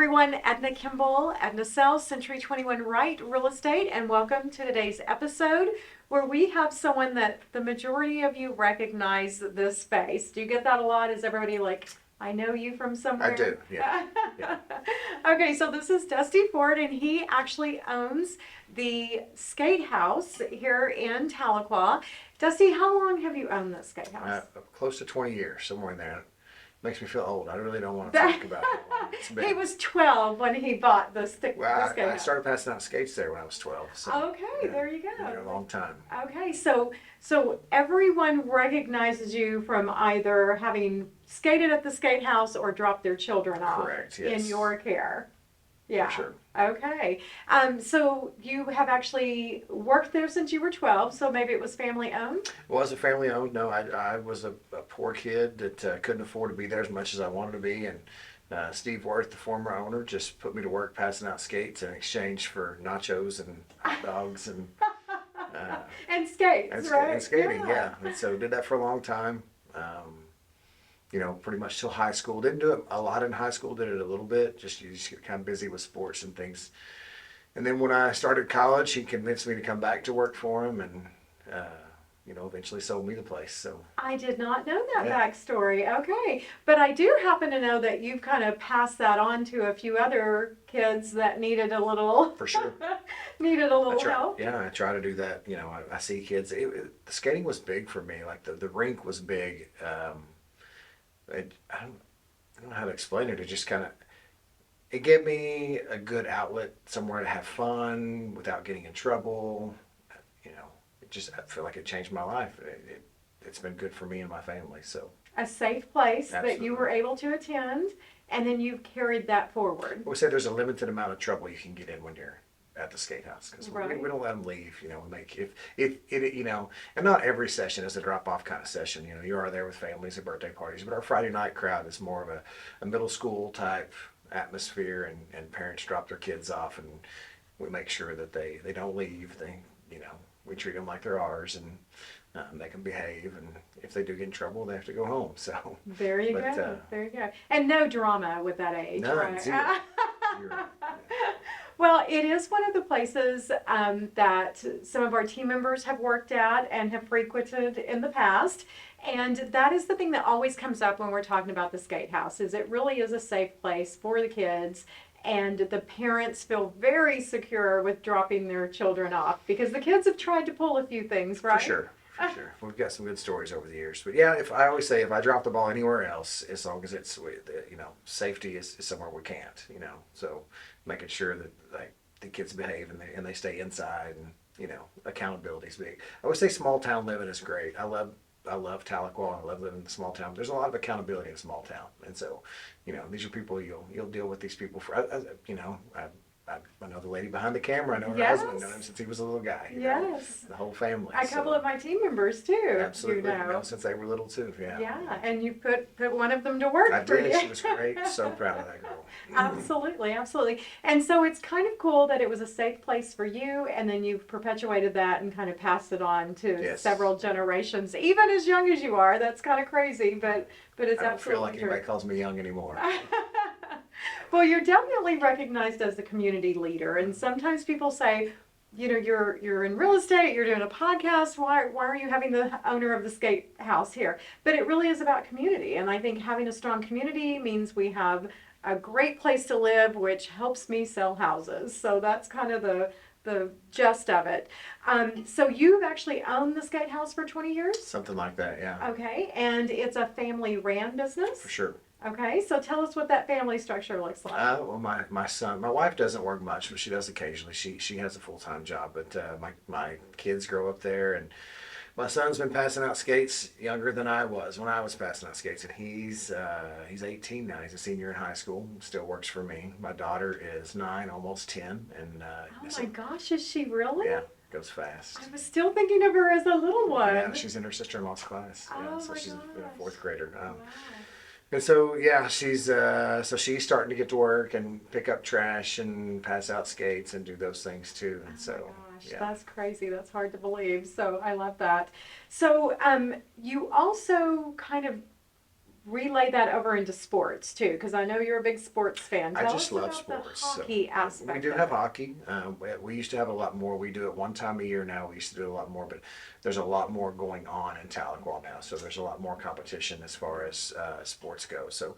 everyone, Edna Kimble, Edna sells Century 21 Right Real Estate, and welcome to today's episode where we have someone that the majority of you recognize this face. Do you get that a lot? Is everybody like, I know you from somewhere? I do, yeah. Okay, so this is Dusty Fore, and he actually owns the Skatehouse here in Tahlequah. Dusty, how long have you owned this Skatehouse? Close to 20 years, somewhere in there. Makes me feel old. I really don't want to talk about it. He was 12 when he bought the skate I house. started passing out skates there when I was 12. So, Okay, there you go. Been there a long time. Okay, so everyone recognizes you from either having skated at the skate house or dropped their children off. Correct, yes. In your care. Yeah. For sure. Okay. So you have actually worked there since you were 12, so maybe it was family owned? Was it family owned? No, I was a poor kid that couldn't afford to be there as much as I wanted to be. And Steve Worth, the former owner, just put me to work passing out skates in exchange for nachos and hot dogs and and skates, right? And skating, yeah. And so did that for a long time. Pretty much till high school. Didn't do it a lot in high school, did it a little bit. You just get kind of busy with sports and things. And then when I started college, he convinced me to come back to work for him and, eventually sold me the place. So I did not know that backstory. Okay. But I do happen to know that you've kind of passed that on to a few other kids that needed a little. For sure. Needed a little help. Yeah, I try to do that. I see kids. The skating was big for me. Like the rink was big. I don't know how to explain it. It just kind of, it gave me a good outlet, somewhere to have fun without getting in trouble. I feel like it changed my life. It's been good for me and my family. So a safe place Absolutely. that you were able to attend, and then you've carried that forward. We say there's a limited amount of trouble you can get in when you're at the skate house because Right. we don't let them leave. We make and not every session is a drop off kind of session. You are there with families and birthday parties, but our Friday night crowd is more of a middle school type atmosphere, and parents drop their kids off, and we make sure that they don't leave. We treat them like they're ours, and they can behave, and if they do get in trouble, they have to go home. So There you go. There you go. And no drama with that age. None, right? zero. Zero. Well, it is one of the places that some of our team members have worked at and have frequented in the past. And that is the thing that always comes up when we're talking about the skate house, is it really is a safe place for the kids. And the parents feel very secure with dropping their children off because the kids have tried to pull a few things, right? For sure. We've got some good stories over the years. But yeah, I always say if I drop the ball anywhere else, as long as it's, safety is somewhere we can't, So making sure that the kids behave and they stay inside, and, accountability is big. I always say small town living is great. I love Tahlequah. I love living in a small town. There's a lot of accountability in a small town, and so, these are people you'll deal with these people for. I know the lady behind the camera. I know her husband. I've known him since he was a little guy. Yes. The whole family. A couple of my team members too. Absolutely. Since they were little too. Yeah. Yeah, and you put one of them to work. I for did. you. She was great. So proud of that girl. Absolutely. And so it's kind of cool that it was a safe place for you, and then you've perpetuated that and kind of passed it on to several generations, even as young as you are. That's kind of crazy, but it's absolutely true. I don't feel like anybody calls me young anymore. Well, you're definitely recognized as the community leader, and sometimes people say, you're in real estate, you're doing a podcast, why are you having the owner of the skate house here? But it really is about community, and I think having a strong community means we have a great place to live, which helps me sell houses. So that's kind of the gist of it. So you've actually owned the skate house for 20 years? Something like that, yeah. Okay, and it's a family-ran business? For sure. Okay, so tell us what that family structure looks like. Well, my wife doesn't work much, but she does occasionally. She has a full-time job, but my kids grow up there, and my son's been passing out skates younger than I was when I was passing out skates, and he's 18 now. He's a senior in high school. Still works for me. My daughter is 9, almost 10, and oh my gosh, is she really? Yeah, goes fast. I was still thinking of her as a little one. Yeah, she's in her sister-in-law's class. Oh so my she's a gosh. fourth grader. Wow. And so she's starting to get to work and pick up trash and pass out skates and do those things too. And oh my gosh, that's crazy. That's hard to believe. So I love that. So you also kind of relay that over into sports too, because I know you're a big sports fan. I Tell just us love about sports. the hockey So aspect. we do of have it. hockey. We used to have a lot more. We do it one time a year now. We used to do a lot more, but there's a lot more going on in Tahlequah now. So there's a lot more competition as far as sports go. So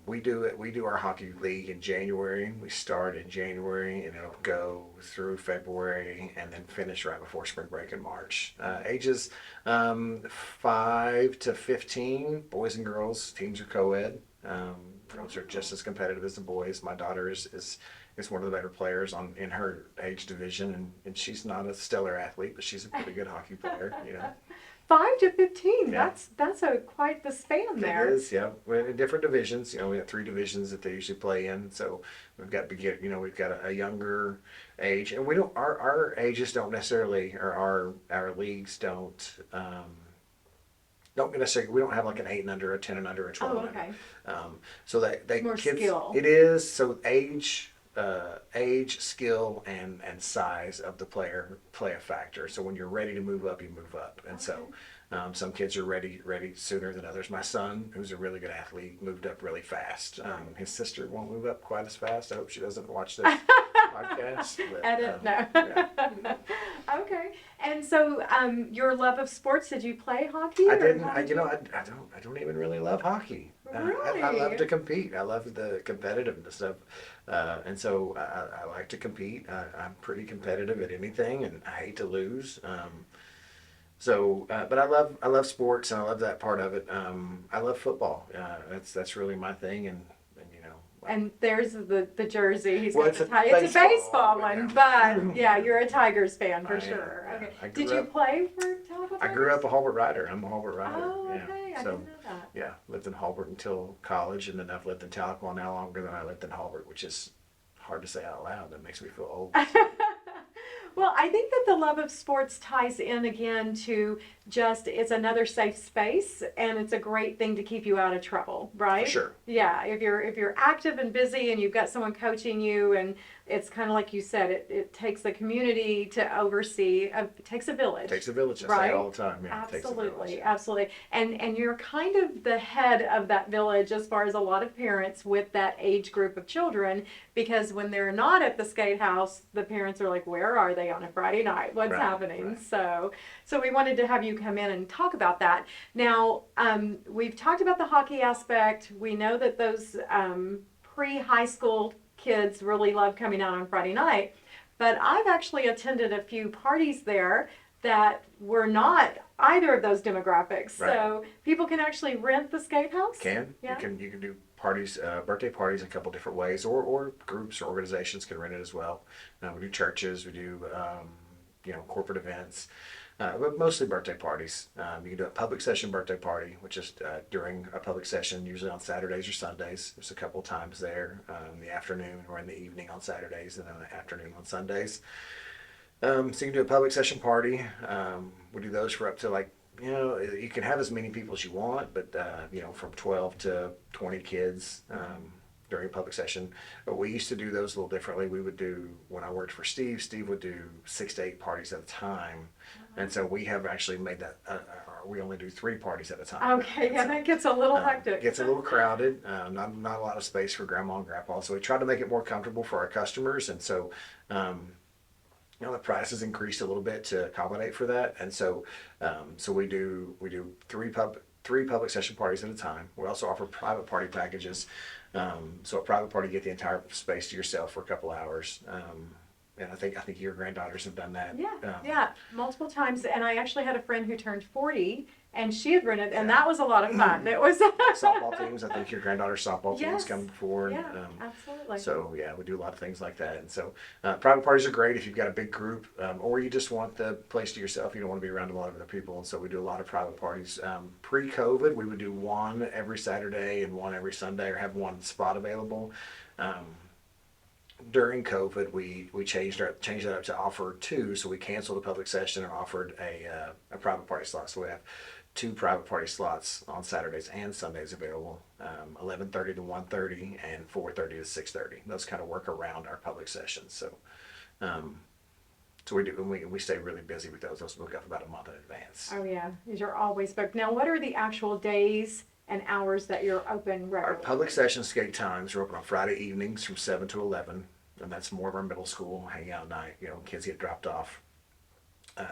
we do it. We do our hockey league in January. We start in January and it'll go through February and then finish right before spring break in March. Ages 5 to 15, boys and girls. Teams are co-ed. Girls are just as competitive as the boys. My daughter is one of the better players in her age division, and she's not a stellar athlete, but she's a pretty good hockey player. 5 to 15. Yeah. That's a quite the span there. It is, yeah. We're in different divisions. We have 3 divisions that they usually play in. So we've got we've got a younger age, and we don't. Our ages don't necessarily, or our leagues don't necessarily. We don't have like an 8 and under, a 10 and under, a 12 Oh, and under. okay. So that they More kids. skill. It is so age, skill, and size of the player play a factor. So when you're ready to move up, you move up, and so. Okay. Some kids are ready sooner than others. My son, who's a really good athlete, moved up really fast. His sister won't move up quite as fast. I hope she doesn't watch this podcast. But, Edit, no. yeah. Okay. And so, your love of sports, did you play hockey? I or didn't. how I, did you know, I don't even really love hockey. I love Really? to compete. I love the competitiveness of, and so I like to compete. I'm pretty competitive at anything, and I hate to lose. But I love sports and I love that part of it. I love football. That's really my thing, and And there's the jersey. He's Well, got it's the a It's a baseball, baseball but one, yeah. but yeah, you're a Tigers fan for I am, sure. yeah. Okay. I grew Did you up- play for Tahlequah I grew Tigers? up a Halbert Rider. I'm a Halbert Rider. Oh, Yeah. okay. I So didn't know that. yeah, lived in Halbert until college, and then I've lived in Tahlequah now longer than I lived in Halbert, which is hard to say out loud. That makes me feel old. Well, I think that the love of sports ties in again to just it's another safe space and it's a great thing to keep you out of trouble, right? For sure. Yeah, if you're active and busy and you've got someone coaching you and it's kind of like you said, it takes a community to oversee. It takes a village. It takes a village. I say Right? it all the time. Yeah, it takes a Absolutely, village. absolutely. And you're kind of the head of that village as far as a lot of parents with that age group of children, because when they're not at the skate house, the parents are like, where are they on a Friday night? What's Right, happening? right. So we wanted to have you come in and talk about that. Now, we've talked about the hockey aspect. We know that those pre-high school kids really love coming out on Friday night, but I've actually attended a few parties there that were not either of those demographics. Right. So people can actually rent the skate house. Yeah. You can do parties, birthday parties, a couple different ways, or groups or organizations can rent it as well. We do churches, we do corporate events, but mostly birthday parties. You can do a public session birthday party, which is during a public session, usually on Saturdays or Sundays. There's a couple times there in the afternoon or in the evening on Saturdays, and then in the afternoon on Sundays. So you can do a public session party. We do those for up to you can have as many people as you want, but from 12 to 20 kids during a public session. But we used to do those a little differently. We would do, when I worked for Steve would do 6 to 8 parties at a time. And so we have actually made that, we only do 3 parties at a time. Okay, yeah, that gets a little hectic. It gets a little crowded, not a lot of space for grandma and grandpa. So we try to make it more comfortable for our customers. And so, the prices increased a little bit to accommodate for that, and so we do 3 public session parties at a time. We also offer private party packages. So a private party, you get the entire space to yourself for a couple hours. And I think your granddaughters have done that. Yeah, multiple times. And I actually had a friend who turned 40 and she had rented, and Yeah. that was a lot of fun. It was Softball teams. I think your granddaughter's softball Yes. teams come before. Yeah, absolutely. So yeah, we do a lot of things like that. And so private parties are great if you've got a big group, or you just want the place to yourself. You don't want to be around a lot of other people. And so we do a lot of private parties. Pre-COVID, we would do one every Saturday and one every Sunday, or have one spot available. During COVID, we changed that up to offer 2. So we canceled a public session and offered a private party slot. So we have 2 private party slots on Saturdays and Sundays available, 11:30 to 1:30 and 4:30 to 6:30. Those kind of work around our public sessions. So we do, and we stay really busy with those. Those book up about a month in advance. Oh yeah, these are always booked. Now, what are the actual days and hours that you're open Our regularly? public session skate times are open on Friday evenings from 7 to 11, and that's more of our middle school hangout night. You know, kids get dropped off.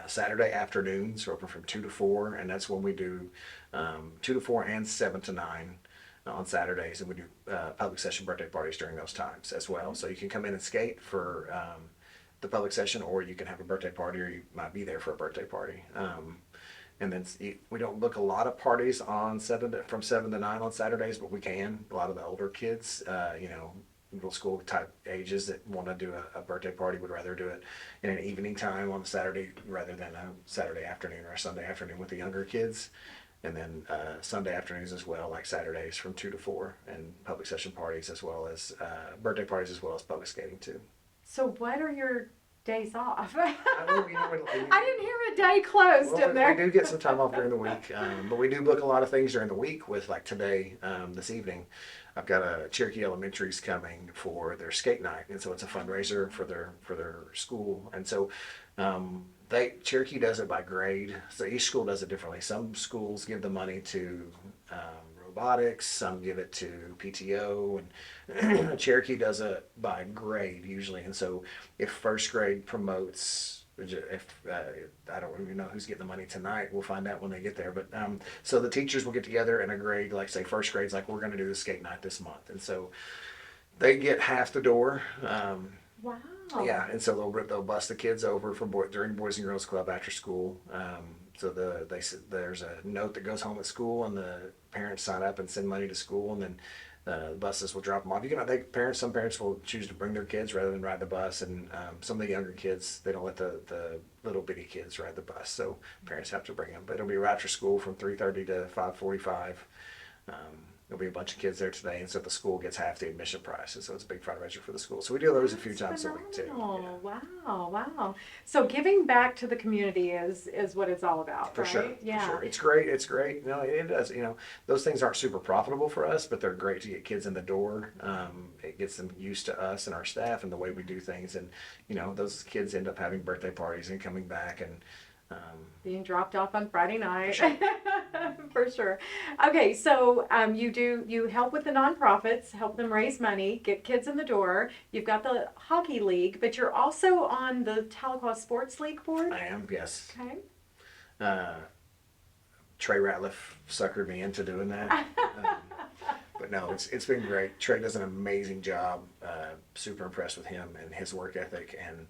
Saturday afternoons are open from 2 to 4, and that's when we do 2 to 4 and 7 to 9 on Saturdays, and we do public session birthday parties during those times as well. So you can come in and skate for the public session, or you can have a birthday party, or you might be there for a birthday party. And then we don't book a lot of parties on from 7 to 9 on Saturdays, but we can. A lot of the older kids, you know, middle school type ages that want to do a birthday party would rather do it in an evening time on a Saturday rather than a Saturday afternoon or a Sunday afternoon with the younger kids. And then Sunday afternoons as well, like Saturdays from 2 to 4, and public session parties as well as birthday parties as well as public skating too. So what are your days off? I I didn't hear a day closed in there. We do get some time off during the week, but we do book a lot of things during the week. With like today, this evening, I've got a Cherokee Elementary's coming for their skate night, and so it's a fundraiser for their school. And so Cherokee does it by grade, so each school does it differently. Some schools give the money to robotics, some give it to PTO, and Cherokee does it by grade usually. And so if first grade promotes, if I don't even know who's getting the money tonight, we'll find out when they get there. But so the teachers will get together and agree, like say first grade's like, we're going to do the skate night this month, and so they get half the door. Wow. Yeah, and so they'll bus the kids over for during Boys and Girls Club after school. So there's a note that goes home at school, and the parents sign up and send money to school, and then the buses will drop them off. Some parents will choose to bring their kids rather than ride the bus, and some of the younger kids, they don't let the little bitty kids ride the bus, so parents have to bring them. But it'll be right after school from 3:30 to 5:45. There'll be a bunch of kids there today, and so the school gets half the admission price, and so it's a big fundraiser for the school. So we do those a few times a week too. Phenomenal. Wow. So giving back to the community is what it's all about, For right? sure. Yeah. For sure. It's great. It's great. No, it does. You know, those things aren't super profitable for us, but they're great to get kids in the door. It gets them used to us and our staff and the way we do things, and you know, those kids end up having birthday parties and coming back and being dropped off on Friday night. For sure. For sure. Okay, so you help with the nonprofits, help them raise money, get kids in the door. You've got the hockey league, but you're also on the Tahlequah Sports League board. I am, yes. Okay. Trey Ratliff suckered me into doing that. But no, it's been great. Trey does an amazing job. Super impressed with him and his work ethic. And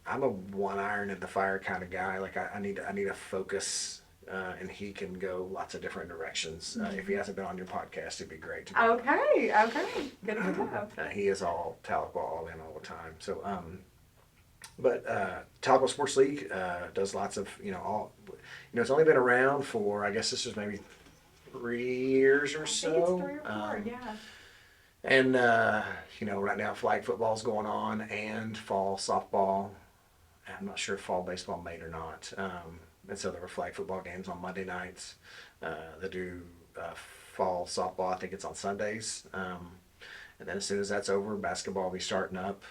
I'm a one iron in the fire kind of guy. Like I need a focus, and he can go lots of different directions. If he hasn't been on your podcast, it'd be great to be. Okay. Good to know. He is all Tahlequah all in all the time. So, but Tahlequah Sports League does lots of it's only been around for, I guess this is maybe 3 years or so. I think it's 3 or 4, yeah. And right now flag football's going on and fall softball. I'm not sure if fall baseball made or not. And so there were flag football games on Monday nights. They do fall softball. I think it's on Sundays. And then as soon as that's over, basketball will be starting up.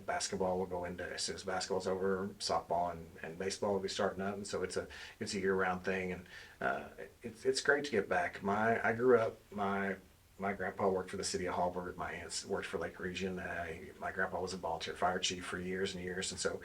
Basketball will go into, as soon as basketball's over, softball and baseball will be starting up. And so it's a year-round thing, and it's great to get back. I grew up. My grandpa worked for the city of Hallburg. My aunts worked for Lake Region. My grandpa was a volunteer fire chief for years and years, and so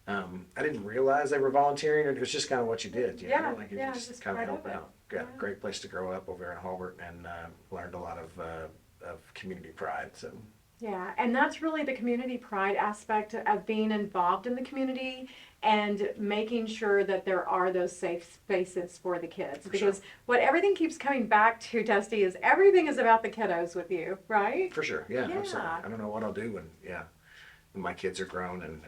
I didn't realize they were volunteering. It was just kind of what you did, you know? Like you just kind of help out. Great place to grow up over in Hallburg, and learned a lot of community pride. So. Yeah, and that's really the community pride aspect of being involved in the community and making sure that there are those safe spaces for the kids. Because what everything keeps coming back to, Dusty, is everything is about the kiddos with you, right? For sure, yeah. Absolutely. I don't know what I'll do when my kids are grown and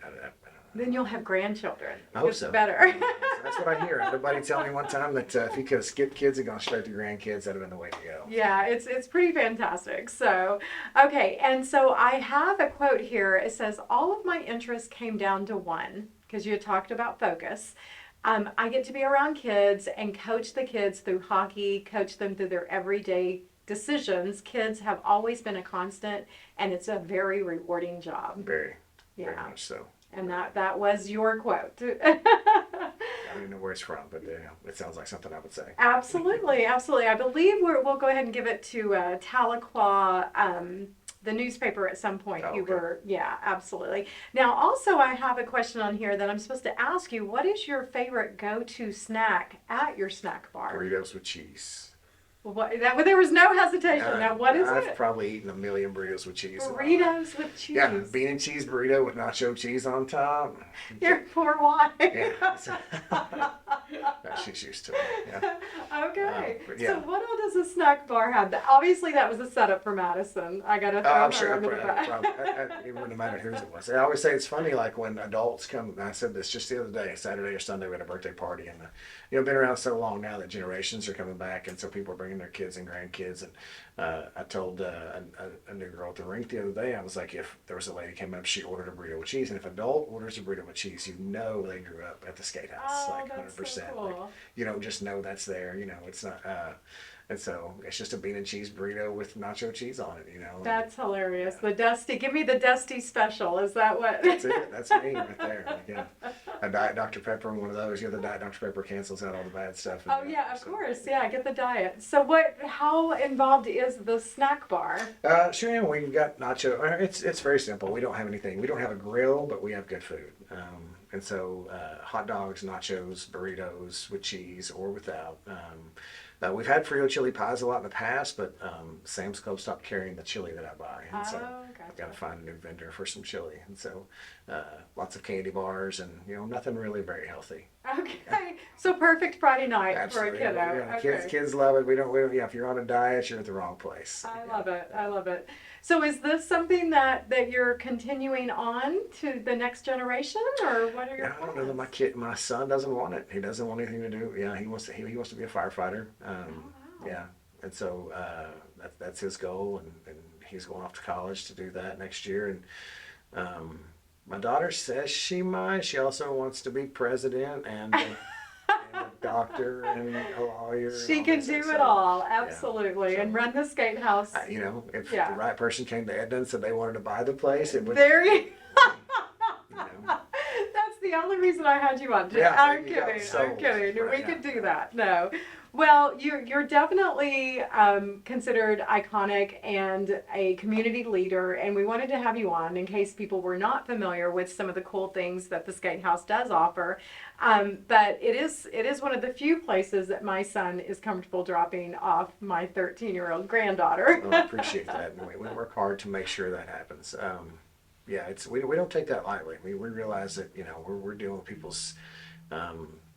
then you'll have grandchildren. I hope it's so. Better. That's what I hear. Everybody telling me one time that if you could have skipped kids and gone straight to grandkids, that'd have been the way to go. Yeah, it's pretty fantastic. So, okay, and so I have a quote here. It says, all of my interests came down to one, because you had talked about focus. I get to be around kids and coach the kids through hockey, coach them through their everyday decisions. Kids have always been a constant, and it's a very rewarding job. Very much so. And that was your quote. don't know where it's from, but it sounds like something I would say. Absolutely, absolutely. I believe we'll go ahead and give it to Tahlequah, the newspaper at some point. Oh, You okay. were, yeah, absolutely. Now, also, I have a question on here that I'm supposed to ask you. What is your favorite go-to snack at your snack bar? Burritos with cheese. Well, there was no hesitation. Now, what is I've it? probably eaten a million burritos with cheese. Burritos with cheese. Yeah, bean and cheese burrito with nacho cheese on top. Your poor wife. Yeah. She's used to it. Yeah. Okay. But yeah. So what all does a snack bar have? Obviously, that was a setup for Madison. I got to throw I'm her sure under the bus. it wouldn't have mattered whose it was. I always say it's funny, like when adults come, and I said this just the other day, Saturday or Sunday, we had a birthday party, and been around so long now that generations are coming back, and so people are bringing their kids and grandkids, and I told a new girl at the rink the other day, I was like, if there was a lady came up, she ordered a burrito with cheese, and if an adult orders a burrito with cheese, they grew up at the Skatehouse, Oh, like that's 100%. so cool. Like, you don't just know that's there, it's not. And so it's just a bean and cheese burrito with nacho cheese on it, That's hilarious. The Dusty, give me the Dusty special. Is that what? That's it. That's me right there. Like, yeah. A Diet Dr. Pepper, one of those. The Diet Dr. Pepper cancels out all the bad stuff. Oh yeah, of course. Yeah, get the diet. So how involved is the snack bar? Sure, yeah, we got nacho. It's very simple. We don't have anything. We don't have a grill, but we have good food. And so hot dogs, nachos, burritos with cheese or without. We've had Frio chili pies a lot in the past, but Sam's Club stopped carrying the chili that I buy. And so I've got to find a new vendor for some chili. And so lots of candy bars and, nothing really very healthy. Okay. So perfect Friday night Absolutely. for a kiddo. Yeah, Okay. kids love it. We don't, if you're on a diet, you're at the wrong place. I love it. I love it. So is this something that you're continuing on to the next generation, or what are your I don't plans? know that my son doesn't want it. He doesn't want anything to do. Yeah, he wants to be a firefighter. Wow. Yeah, and so that's his goal, and he's going off to college to do that next year. And my daughter says she might. She also wants to be president and a doctor and a lawyer. She can do it all, absolutely, Yeah. So, and run the Skatehouse. If Yeah. the right person came to Edna and said they wanted to buy the place, it would. There you. You know. That's the only reason I had you on. Yeah, I'm there you go. kidding. So, I'm kidding. right, We yeah. could do that. No. Well, you're definitely considered iconic and a community leader, and we wanted to have you on in case people were not familiar with some of the cool things that the Skatehouse does offer. But it is one of the few places that my son is comfortable dropping off my 13-year-old granddaughter. Well, I appreciate that, and we work hard to make sure that happens. Yeah, we don't take that lightly. We realize that we're dealing with people's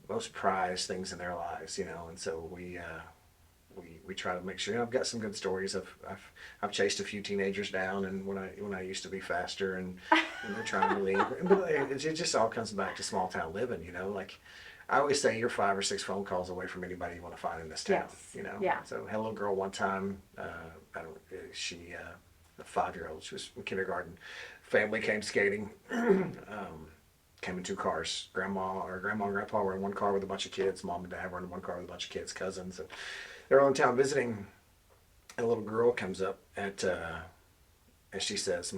most prized things in their lives, and so we try to make sure. I've got some good stories. I've chased a few teenagers down, and when I used to be faster, and they're trying to leave. But it just all comes back to small town living, Like I always say, you're 5 or 6 phone calls away from anybody you want to find in this town, Yes. Yeah. So I had a little girl one time. She a 5-year-old. She was in kindergarten. Family came skating. Came in 2 cars. Grandma and grandpa were in one car with a bunch of kids. Mom and dad were in one car with a bunch of kids, cousins. And they're all in town visiting. And a little girl comes up and she says,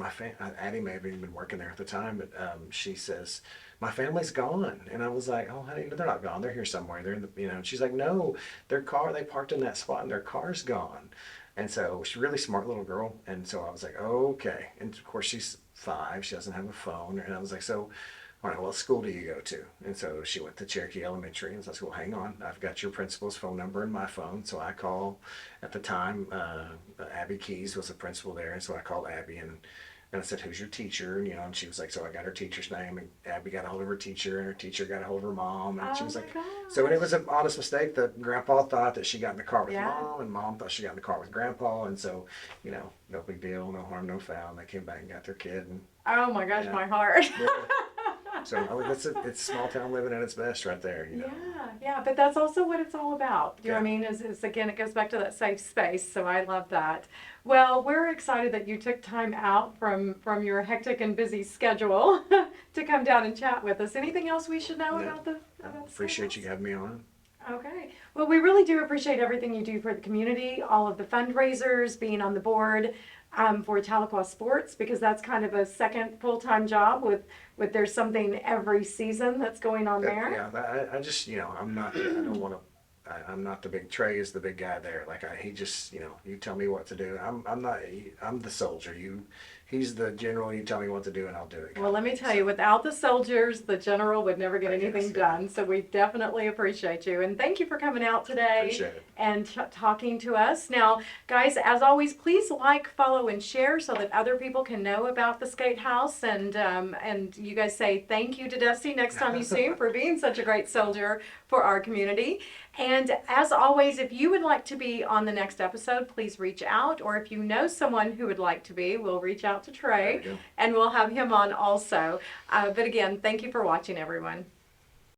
Addie may have even been working there at the time, but she says, my family's gone. And I was like, oh, honey, they're not gone. They're here somewhere. They're in the, and she's like, no, they parked in that spot and their car's gone. And so she's a really smart little girl. And so I was like, okay. And of course she's 5. She doesn't have a phone. And I was like, so, all right, what school do you go to? And so she went to Cherokee Elementary. And so I said, well, hang on. I've got your principal's phone number in my phone. So I call, at the time, Abby Keys was the principal there. And so I called Abby and I said, who's your teacher? And she was like, so I got her teacher's name. And Abby got a hold of her teacher, and her teacher got a hold of her mom. And she was like, so it was an honest mistake that grandpa thought that she got in the car with mom, and mom thought she got in the car with grandpa. And so, no big deal, no harm, no foul. And they came back and got their kid. And, Oh my gosh, my heart. yeah. So it's small town living at its best right there. Yeah, but that's also what it's all about. You know what I mean? Is again, it goes back to that safe space. So I love that. Well, we're excited that you took time out from your hectic and busy schedule to come down and chat with us. Anything else we should know about the? Appreciate you having me on. Okay. Well, we really do appreciate everything you do for the community, all of the fundraisers, being on the board for Tahlequah Sports, because that's kind of a second full-time job with there's something every season that's going on there. Yeah, I just, I'm not, I don't want to. I'm not the big Trey is the big guy there. Like he just, you tell me what to do. I'm not. I'm the soldier. He's the general. You tell me what to do, and I'll do it. Well, let me tell you, without the soldiers, the general would never get anything done. So we definitely appreciate you. And thank you for coming out today Appreciate it. and talking to us. Now, guys, as always, please like, follow, and share so that other people can know about the Skatehouse. And you guys say thank you to Dusty next time you see him for being such a great soldier for our community. And as always, if you would like to be on the next episode, please reach out. Or if you know someone who would like to be, we'll reach out to Trey and we'll have him on also. But again, thank you for watching, everyone.